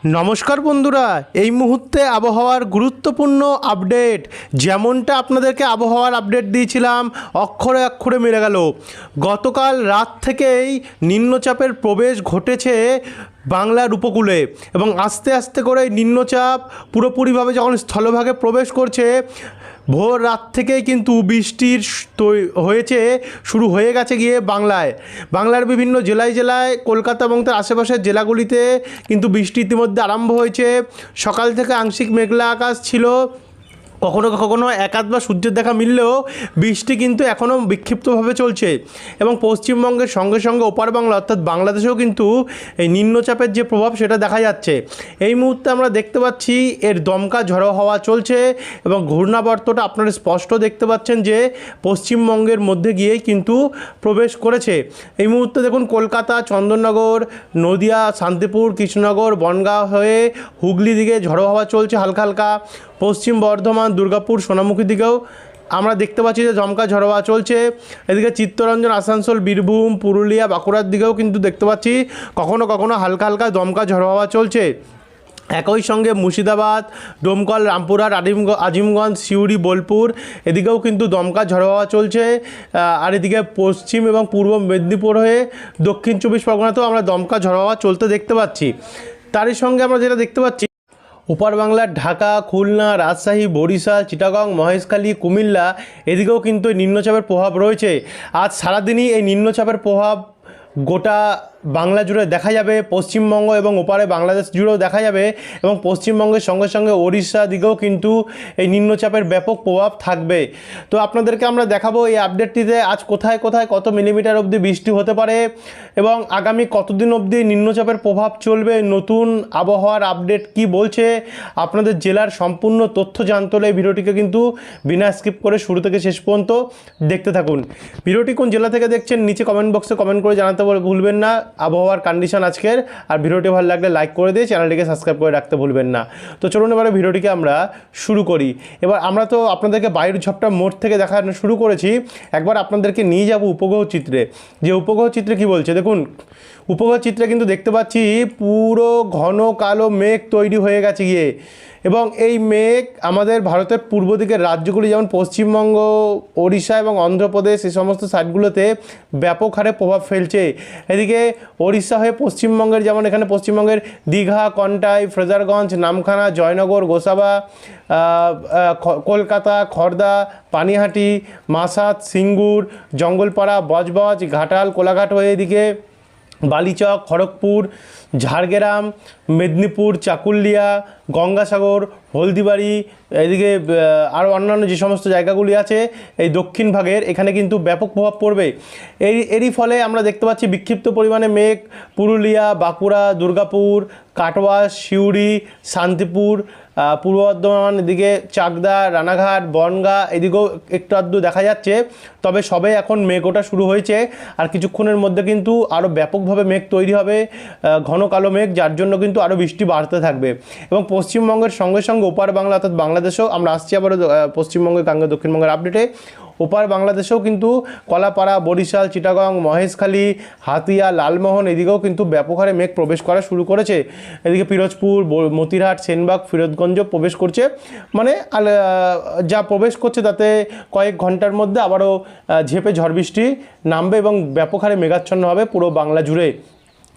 নমস্কার বন্ধুরা, এই মুহূর্তে আবহাওয়ার গুরুত্বপূর্ণ আপডেট। যেমনটা আপনাদেরকে আবহাওয়ার আপডেট দিয়েছিলাম, অক্ষরে অক্ষরে মিলে গেল। গতকাল রাত থেকেই নিম্নচাপের প্রবেশ ঘটেছে বাংলার উপকূলে এবং আস্তে আস্তে করে নিম্নচাপ পুরোপুরিভাবে যখন স্থলভাগে প্রবেশ করছে, ভোর রাত থেকেই কিন্তু বৃষ্টির হয়েছে, শুরু হয়ে গেছে গিয়ে বাংলার বিভিন্ন জেলায় কলকাতা এবং তার আশেপাশের জেলাগুলিতে কিন্তু বৃষ্টি ইতিমধ্যে আরম্ভ হয়েছে। সকাল থেকে আংশিক মেঘলা আকাশ ছিল, কখনো কখনো একাধবার সূর্যের দেখা মিললেও বৃষ্টি কিন্তু এখনও বিক্ষিপ্তভাবে চলছে এবং পশ্চিমবঙ্গের সঙ্গে সঙ্গে ওপার বাংলা অর্থাৎ বাংলাদেশেও কিন্তু এই নিম্নচাপের যে প্রভাব সেটা দেখা যাচ্ছে। এই মুহূর্তে আমরা দেখতে পাচ্ছি এর দমকা ঝড়ো হাওয়া চলছে এবং ঘূর্ণাবর্তটা আপনারা স্পষ্ট দেখতে পাচ্ছেন যে পশ্চিমবঙ্গের মধ্যে গিয়েই কিন্তু প্রবেশ করেছে। এই মুহূর্তে দেখুন কলকাতা, চন্দননগর, নদিয়া, শান্তিপুর, কৃষ্ণনগর, বনগাঁ হয়ে হুগলি দিকে ঝড়ো হাওয়া চলছে হালকা হালকা। পশ্চিম বর্ধমান, দুর্গাপুর, সোনামুখীর দিকেও আমরা দেখতে পাচ্ছি যে দমকা ঝড়ো হাওয়া চলছে। এদিকে চিত্তরঞ্জন, আসানসোল, বীরভূম, পুরুলিয়া, বাঁকুড়ার দিকেও কিন্তু দেখতে পাচ্ছি কখনো কখনো হালকা হালকা দমকা ঝড়ো হাওয়া চলছে। একই সঙ্গে মুর্শিদাবাদ, ডোমকল, রামপুরহাট, আজিমগঞ্জ, সিউড়ি, বোলপুর এদিকেও কিন্তু দমকা ঝড়ো হাওয়া চলছে। আর এদিকে পশ্চিম এবং পূর্ব মেদিনীপুর হয়ে দক্ষিণ 24 পরগনাতেও আমরা দমকা ঝড়ো হাওয়া চলতে দেখতে পাচ্ছি। তারই সঙ্গে আমরা যেটা দেখতে পাচ্ছি, ওপার বাংলার ঢাকা, খুলনা, রাজশাহী, বরিশাল, চিটাগং, মহেশখালী, কুমিল্লা এদিকেও কিন্তু নিম্নচাপের প্রভাব রয়েছে। আজ সারাদিনই এই নিম্নচাপের প্রভাব গোটা বাংলা জুড়ে দেখা যাবে, পশ্চিমবঙ্গ এবং ওপারে বাংলাদেশ জুড়েও দেখা যাবে এবং পশ্চিমবঙ্গের সঙ্গে সঙ্গে ওড়িশা দিকেও কিন্তু এই নিম্নচাপের ব্যাপক প্রভাব থাকবে। তো আপনাদেরকে আমরা দেখাবো এই আপডেটটিতে আজ কোথায় কোথায় কত মিলিমিটার অবধি বৃষ্টি হতে পারে এবং আগামী কতদিন অবধি নিম্নচাপের প্রভাব চলবে, নতুন আবহাওয়ার আপডেট কি বলছে, আপনাদের জেলার সম্পূর্ণ তথ্য জানতে হলে এই ভিডিওটিকে কিন্তু বিনা স্কিপ করে শুরু থেকে শেষ পর্যন্ত দেখতে থাকুন। ভিডিওটি কোন জেলা থেকে দেখছেন নিচে কমেন্ট বক্সে কমেন্ট করে জানাতে ভুলবেন না আবহাওয়ার কন্ডিশন আজকের। আর ভিডিওটি ভালো লাগলে লাইক করে দিয়ে চ্যানেলটিকে সাবস্ক্রাইব করে রাখতে ভুলবেন না। তো চলুন এবারে ভিডিওটিকে আমরা শুরু করি। এবার আমরা তো আপনাদেরকে বায়ুর ঝাপটা মোড় থেকে দেখানো শুরু করেছি, একবার আপনাদেরকে নিয়ে যাব উপগ্রহ চিত্রে। যে উপগ্রহ চিত্রে কি বলছে দেখুন, উপগ্রহ চিত্রে কিন্তু দেখতে পাচ্ছি পুরো ঘন কালো মেঘ তৈরি হয়ে গেছে গিয়ে এবং এই মেঘ আমাদের ভারতের পূর্ব দিকের রাজ্যগুলি যেমন পশ্চিমবঙ্গ, ওড়িশা এবং অন্ধ্রপ্রদেশ এই সমস্ত সাইডগুলোতে ব্যাপক হারে প্রভাব ফেলছে। এদিকে ওড়িশা হয়ে পশ্চিমবঙ্গের যেমন এখানে পশ্চিমবঙ্গের দীঘা, কন্টাই, ফ্রেজারগঞ্জ, নামখানা, জয়নগর, গোসাবা, কলকাতা, খড়দা, পানিহাটি, মাসাত, সিঙ্গুর, জঙ্গলপাড়া, বজবজ, ঘাটাল, কোলাঘাট হয়ে এদিকে বালিচক, খড়গপুর, ঝাড়গ্রাম, মেদিনীপুর, চাকুলিয়া, গঙ্গাসাগর, হলদিবাড়ি এদিকে আরও অন্যান্য যে সমস্ত জায়গাগুলি আছে এই দক্ষিণ ভাগের, এখানে কিন্তু ব্যাপক প্রভাব পড়বে। এরই ফলে আমরা দেখতে পাচ্ছি বিক্ষিপ্ত পরিমাণে মেঘ পুরুলিয়া, বাঁকুড়া, দুর্গাপুর, কাটোয়া, সিউড়ি, শান্তিপুর, পূর্ব বর্ধমান এদিকে চাকদা, রানাঘাট, বনগাঁ এদিকেও একটু আধটু দেখা যাচ্ছে। তবে সবে এখন মেঘ ওঠা শুরু হয়েছে আর কিছুক্ষণের মধ্যে কিন্তু আরও ব্যাপকভাবে মেঘ তৈরি হবে, ঘন কালো মেঘ, যার জন্য কিন্তু আরও বৃষ্টি বাড়তে থাকবে এবং পশ্চিমবঙ্গের সঙ্গে সঙ্গে ওপার বাংলা অর্থাৎ বাংলাদেশেও আমরা আসছি আবারও পশ্চিমবঙ্গের গাঙ্গে দক্ষিণবঙ্গের আপডেটে। ওপার বাংলাদেশেও কিন্তু কলাপাড়া, বরিশাল, চিটাগং, মহেশখালী, হাতিয়া, লালমোহন এদিকেও কিন্তু ব্যাপক হারে মেঘ প্রবেশ করা শুরু করেছে। এদিকে পিরোজপুর, মতিরহাট, সেনবাগ, ফিরোজগঞ্জ প্রবেশ করছে, মানে যা প্রবেশ করছে তাতে কয়েক ঘন্টার মধ্যে আবারও ঝেঁপে ঝড় বৃষ্টি নামবে এবং ব্যাপক হারে মেঘাচ্ছন্ন হবে পুরো বাংলা জুড়ে।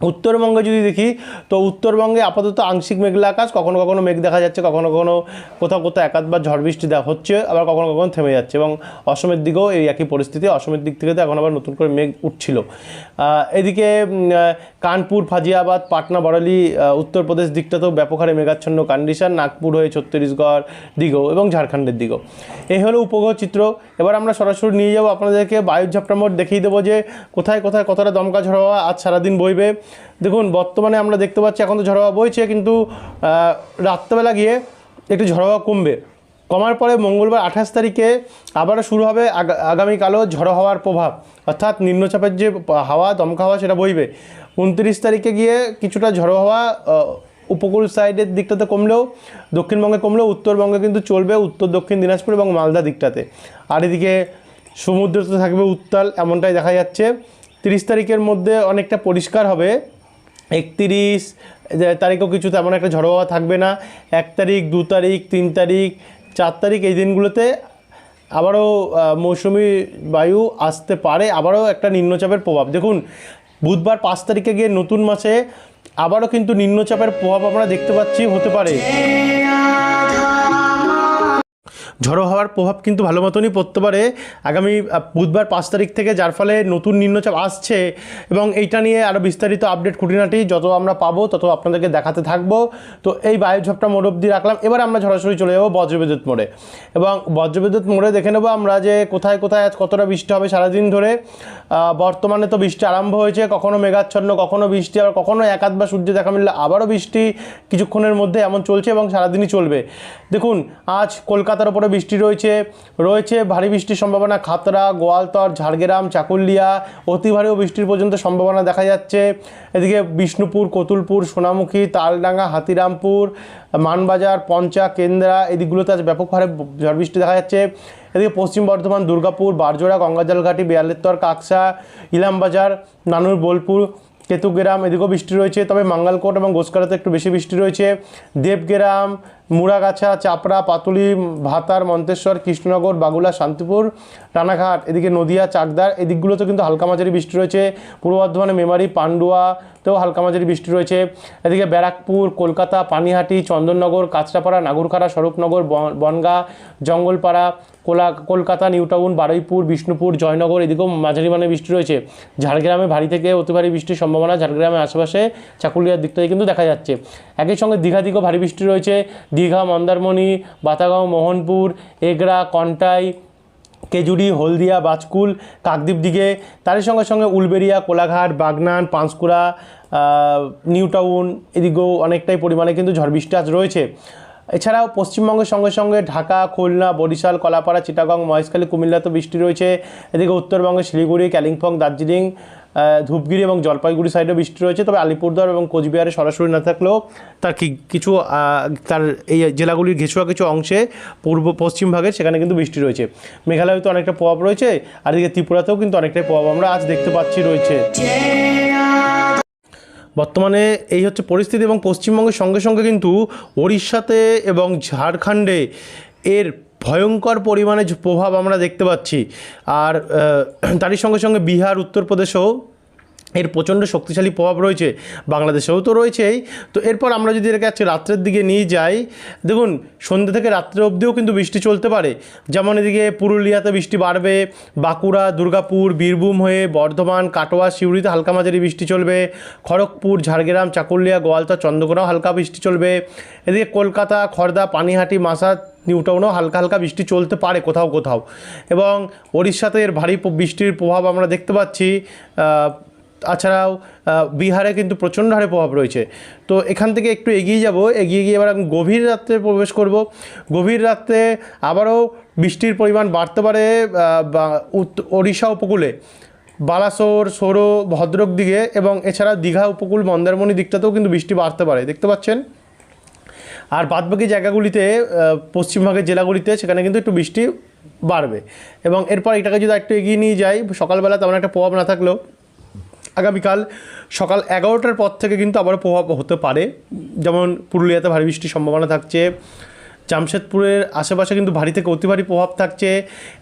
উত্তরবঙ্গে যদি দেখি তো উত্তরবঙ্গে আপাতত আংশিক মেঘলা আকাশ, কখনো কখনো মেঘ দেখা যাচ্ছে, কখনো কখনো কোথাও একাধবার ঝড় বৃষ্টি হচ্ছে, আবার কখনো কখনো থেমে যাচ্ছে এবং অসমের দিকেও এই একই পরিস্থিতি। অসমের দিক থেকে তো এখন আবার নতুন করে মেঘ উঠছিল। এদিকে কানপুর, ফাজিয়াবাদ, পাটনা, বরেলি উত্তরপ্রদেশ দিকটাতেও ব্যাপক হারে মেঘাচ্ছন্ন কন্ডিশন, নাগপুর হয়ে ছত্তিশগড় দিকেও এবং ঝাড়খণ্ডের দিকেও। এই হলো উপগ্রহ চিত্র। এবার আমরা সরাসরি নিয়ে যাবো আপনাদেরকে বায়ুর ঝাপটা মোট, দেখিয়ে দেবো যে কোথায় কোথায় কতটা দমকা ঝড় হওয়া আজ সারাদিন বইবে। দেখুন বর্তমানে আমরা দেখতে পাচ্ছি এখন তো ঝড় হাওয়া বইছে, কিন্তু রাত্রেবেলা গিয়ে একটু ঝড় হাওয়া কমার পরে মঙ্গলবার 28 তারিখে আবারও শুরু হবে আগামীকালও ঝড়ো হাওয়ার প্রভাব, অর্থাৎ নিম্নচাপের যে হাওয়া দমকা হাওয়া সেটা বইবে। 29 তারিখে গিয়ে কিছুটা ঝড়ো হাওয়া উপকূল সাইডের দিকটাতে কমলেও, দক্ষিণবঙ্গে কমলেও উত্তরবঙ্গে কিন্তু চলবে, উত্তর দক্ষিণ দিনাজপুর এবং মালদা দিকটাতে। আর এদিকে সমুদ্রতে থাকবে উত্তাল, এমনটাই দেখা যাচ্ছে। 30 তারিখের মধ্যে অনেকটা পরিষ্কার হবে 31 তারিখেও কিছু তেমন একটা ঝড়ো হাওয়া থাকবে না। 1 তারিখ, 2 তারিখ, 3 তারিখ, 4 তারিখ এই দিনগুলোতে আবারও মৌসুমি বায়ু আসতে পারে, আবারও একটা নিম্নচাপের প্রভাব। দেখুন বুধবার 5 তারিখে গিয়ে নতুন মাসে আবারও কিন্তু নিম্নচাপের প্রভাব আমরা দেখতে পাচ্ছি, হতে পারে ঝড়ো হওয়ার প্রভাব কিন্তু ভালো মতনই পড়তে পারে আগামী বুধবার 5 তারিখ থেকে, যার ফলে নতুন নিম্নচাপ আসছে এবং এইটা নিয়ে আরও বিস্তারিত আপডেট খুঁটিনাটি যত আমরা পাবো তত আপনাদেরকে দেখাতে থাকবো। তো এই বায়ুঝড়টা মোড় অবধি রাখলাম। এবার আমরা সরাসরি চলে যাবো বজ্রবিদ্যুৎ মোড়ে, এবং বজ্রবিদ্যুৎ মোড়ে দেখে নেবো আমরা যে কোথায় কোথায় আজ কতটা বৃষ্টি হবে সারাদিন ধরে। বর্তমানে তো বৃষ্টি আরম্ভ হয়েছে, কখনো মেঘাচ্ছন্ন, কখনো বৃষ্টি, আবার কখনো এক আধবার সূর্য দেখা মিললে আবারও বৃষ্টি কিছুক্ষণের মধ্যে এমন চলছে এবং সারাদিনই চলবে। দেখুন আজ কলকাতার ওপরে বৃষ্টি রয়েছে ভারী বৃষ্টির সম্ভাবনা। খাতড়া, গোয়ালতর, ঝাড়গ্রাম, চাকুলিয়া অতি ভারী বৃষ্টির পর্যন্ত সম্ভাবনা দেখা যাচ্ছে। এদিকে বিষ্ণুপুর, কতুলপুর, সোনামুখী, তালডাঙ্গা, হাতিরামপুর, মানবাজার, পঞ্চা, কেন্দ্রা এদিকগুলোতে আজ ব্যাপক হারে ঝড় বৃষ্টি দেখা যাচ্ছে। এদিকে পশ্চিম বর্ধমান, দুর্গাপুর, বারজোড়া, গঙ্গাজলঘাটি, বেয়ালেত্তর, কাকসা, ইলামবাজার, নানুর, বোলপুর, কেতুগ্রাম এদিকেও বৃষ্টি রয়েছে। তবে মাঙ্গালকোট এবং গোসকারাতে একটু বেশি বৃষ্টি রয়েছে। দেবগ্রাম, মুড়াগাছা, চাপড়া, পাতুলি, ভাতার, মন্তেশ্বর, কৃষ্ণনগর, বাগুলা, শান্তিপুর, রানাঘাট, এদিকে নদিয়া, চাকদার এদিকগুলোতে কিন্তু হালকা মাঝারি বৃষ্টি রয়েছে। পূর্ব বর্ধমানে মেমারি, পান্ডুয়াতেও হালকা মাঝারি বৃষ্টি রয়েছে। এদিকে ব্যারাকপুর, কলকাতা, পানিহাটি, চন্দননগর, কাঁচরাপাড়া, নাগরখাড়া, স্বরূপনগর, বনগাঁ, জঙ্গলপাড়া, কলকাতা, নিউটাউন, বারুইপুর, বিষ্ণুপুর, জয়নগর এদিকেও মাঝারি মানে বৃষ্টি রয়েছে। ঝাড়গ্রামে ভারী থেকে অতি ভারী বৃষ্টির সম্ভাবনা ঝাড়গ্রামের আশেপাশে চাকুলিয়ার দিক থেকে কিন্তু দেখা যাচ্ছে। একই সঙ্গে দীঘা দিকেও ভারী বৃষ্টি রয়েছে। দীঘা, মন্দারমণি, বাতাগাঁও, মোহনপুর, এগরা, কন্টাই, কেজুরি, হলদিয়া, বাজকুল, কাকদ্বীপ দিকে, তারই সঙ্গে সঙ্গে উলবেড়িয়া, কোলাঘাট, বাগনান, পাঁশকুড়া, নিউটাউন এদিকেও অনেকটাই পরিমাণে কিন্তু ঝড় বৃষ্টি আজ রয়েছে। এছাড়াও পশ্চিমবঙ্গের সঙ্গে সঙ্গে ঢাকা, খুলনা, বরিশাল, কলাপাড়া, চিটাগং, মহেশখালী, কুমিল্লাতে বৃষ্টি রয়েছে। এদিকে উত্তরবঙ্গে শিলিগুড়ি, কালিম্পং, দার্জিলিং, ধূপগিরি এবং জলপাইগুড়ি সাইডে বৃষ্টি রয়েছে। তবে আলিপুরদুয়ার এবং কোচবিহারে সরাসরি না থাকলেও তার কিছু তার এই জেলাগুলির ঘেঁষুয়া কিছু অংশে পূর্ব পশ্চিম ভাগে সেখানে কিন্তু বৃষ্টি রয়েছে। মেঘালয়ে তো অনেকটা প্রভাব রয়েছে, আর এদিকে ত্রিপুরাতেও কিন্তু অনেকটাই প্রভাব আমরা আজ দেখতে পাচ্ছি রয়েছে। বর্তমানে এই হচ্ছে পরিস্থিতি, এবং পশ্চিমবঙ্গের সঙ্গে সঙ্গে কিন্তু ওড়িশাতে এবং ঝাড়খণ্ডে এর ভয়ঙ্কর পরিমাণে প্রভাব আমরা দেখতে পাচ্ছি। আর তারই সঙ্গে সঙ্গে বিহার, উত্তরপ্রদেশেও এর প্রচণ্ড শক্তিশালী প্রভাব রয়েছে, বাংলাদেশেও তো রয়েছেই। তো এরপর আমরা যদি এটাকে আজকে রাত্রের দিকে নিয়ে যাই, দেখুন সন্ধ্যে থেকে রাত্রে অবধিও কিন্তু বৃষ্টি চলতে পারে। যেমন এদিকে পুরুলিয়াতে বৃষ্টি বাড়বে, বাঁকুড়া, দুর্গাপুর, বীরভূম হয়ে বর্ধমান, কাটোয়া, সিউড়িতে হালকা মাঝারি বৃষ্টি চলবে। খড়গপুর, ঝাড়গ্রাম, চাকুলিয়া, গোয়ালতর, চন্দ্রকোনাও হালকা বৃষ্টি চলবে। এদিকে কলকাতা, খড়দা, পানিহাটি, মাসা, নিউটাউনেও হালকা হালকা বৃষ্টি চলতে পারে কোথাও কোথাও। এবং ওড়িশাতে এর ভারী বৃষ্টির প্রভাব আমরা দেখতে পাচ্ছি। তাছাড়াও বিহারে কিন্তু প্রচণ্ড হারে প্রভাব রয়েছে। তো এখান থেকে একটু এগিয়ে গিয়ে এবার আমি গভীর রাত্রে প্রবেশ করব। গভীর রাত্রে আবারও বৃষ্টির পরিমাণ বাড়তে পারে ওড়িশা উপকূলে, বালাসোর, সোরো, ভদ্রক দিকে, এবং এছাড়া দীঘা উপকূল, মন্দারমণি দিকটাতেও কিন্তু বৃষ্টি বাড়তে পারে, দেখতে পাচ্ছেন। আর বাদবাকি জায়গাগুলিতে, পশ্চিমবঙ্গের জেলাগুলিতে সেখানে কিন্তু একটু বৃষ্টি বাড়বে। এবং এরপর এটাকে যদি একটু এগিয়ে নিয়ে যাই, সকালবেলা তেমন একটা প্রভাব না থাকলেও আগামীকাল সকাল 11টার পর থেকে কিন্তু আবারও প্রভাব হতে পারে। যেমন পুরুলিয়াতে ভারী বৃষ্টির সম্ভাবনা থাকছে, জামশেদপুরের আশেপাশে কিন্তু ভারী থেকে অতি ভারী প্রভাব থাকছে।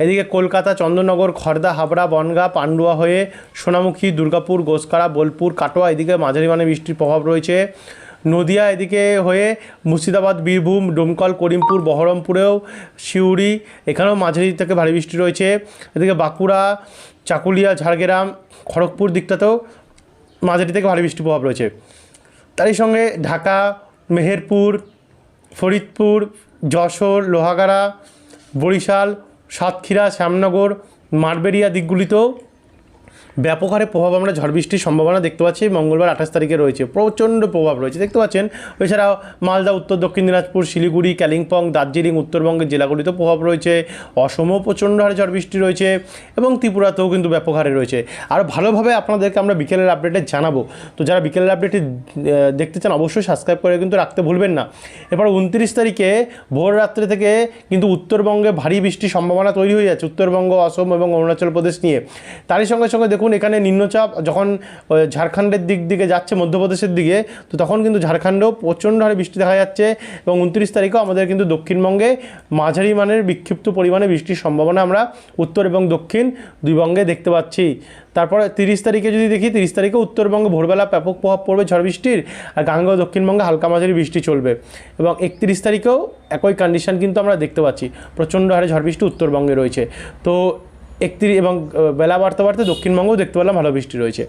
এদিকে কলকাতা, চন্দননগর, খড়দা, হাবড়া, বনগাঁ, পান্ডুয়া হয়ে সোনামুখী, দুর্গাপুর, গোসকারা, বোলপুর, কাটোয়া এদিকে মাঝারি মানে বৃষ্টির প্রভাব রয়েছে। নদিয়া এদিকে হয়ে মুর্শিদাবাদ, বীরভূম, ডোমকল, করিমপুর, বহরমপুরেও, সিউড়ি এখানেও মাঝারি থেকে ভারী বৃষ্টি রয়েছে। এদিকে বাঁকুড়া, চাকুলিয়া, ঝাড়গ্রাম, খড়গপুর দিকটাতেও মাঝারি থেকে ভারী বৃষ্টির প্রভাব রয়েছে। তারই সঙ্গে ঢাকা, মেহেরপুর, ফরিদপুর, যশোর, লোহাগাড়া, বরিশাল, সাতক্ষীরা, শ্যামনগর, মারবেরিয়া দিকগুলিতেও ব্যাপক হারে প্রভাব আমরা ঝড় বৃষ্টির সম্ভাবনা দেখতে পাচ্ছি। মঙ্গলবার 28 তারিখে রয়েছে, প্রচণ্ড প্রভাব রয়েছে দেখতে পাচ্ছেন। এছাড়াও মালদা, উত্তর দক্ষিণ দিনাজপুর, শিলিগুড়ি, কালিম্পং, দার্জিলিং উত্তরবঙ্গের জেলাগুলিতেও প্রভাব রয়েছে। অসমও প্রচণ্ড হারে ঝড় বৃষ্টি রয়েছে, এবং ত্রিপুরাতেও কিন্তু ব্যাপক হারে রয়েছে। আর ভালোভাবে আপনাদেরকে আমরা বিকেলের আপডেটে জানাবো। তো যারা বিকেলের আপডেটে দেখতে চান অবশ্যই সাবস্ক্রাইব করে কিন্তু রাখতে ভুলবেন না। এরপর 29 তারিখে ভোর রাত্রে থেকে কিন্তু উত্তরবঙ্গে ভারী বৃষ্টির সম্ভাবনা তৈরি হয়ে যাচ্ছে, উত্তরবঙ্গ, অসম এবং অরুণাচল প্রদেশ নিয়ে। তারই সঙ্গে সঙ্গে দেখুন দেখুন এখানে নিম্নচাপ যখন ঝাড়খণ্ডের দিকে যাচ্ছে, মধ্যপ্রদেশের দিকে, তো তখন কিন্তু ঝাড়খণ্ডেও প্রচণ্ড হারে বৃষ্টি দেখা যাচ্ছে। এবং 29 তারিখেও আমাদের কিন্তু দক্ষিণবঙ্গে মাঝারি মানের বিক্ষিপ্ত পরিমাণে বৃষ্টির সম্ভাবনা আমরা উত্তর এবং দক্ষিণ দুই বঙ্গে দেখতে পাচ্ছি। তারপরে 30 তারিখে যদি দেখি, 30 তারিখে উত্তরবঙ্গে ভোরবেলা ব্যাপক প্রভাব পড়বে ঝড় বৃষ্টির, আর গাঙ্গেয় দক্ষিণবঙ্গে হালকা মাঝারি বৃষ্টি চলবে। এবং 31 তারিখেও একই কন্ডিশন কিন্তু আমরা দেখতে পাচ্ছি, প্রচণ্ড হারে ঝড় বৃষ্টি উত্তরবঙ্গে রয়েছে। তো 31 এবং বেলা বাড়তে বাড়তে দক্ষিণবঙ্গেও দেখতে পেলাম ভালো বৃষ্টি রয়েছে।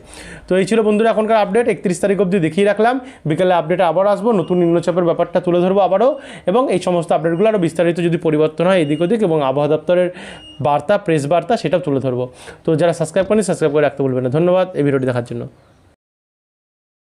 তো এই ছিল বন্ধুরা এখনকার আপডেট। 31 তারিখ অবধি দেখিয়ে রাখলাম, বিকেলে আপডেটে আবার আসবো, নতুন নিম্নচাপের ব্যাপারটা তুলে ধরবো আবারও, এবং এই সমস্ত আপডেটগুলো আরও বিস্তারিত যদি পরিবর্তন হয় এদিক ওদিক এবং আবহাওয়া দপ্তরের বার্তা, প্রেস বার্তা, সেটাও তুলে ধরবো। তো যারা সাবস্ক্রাইব করেনি সাবস্ক্রাইব করে রাখতে ভুলবেন না। ধন্যবাদ এই ভিডিওটি দেখার জন্য।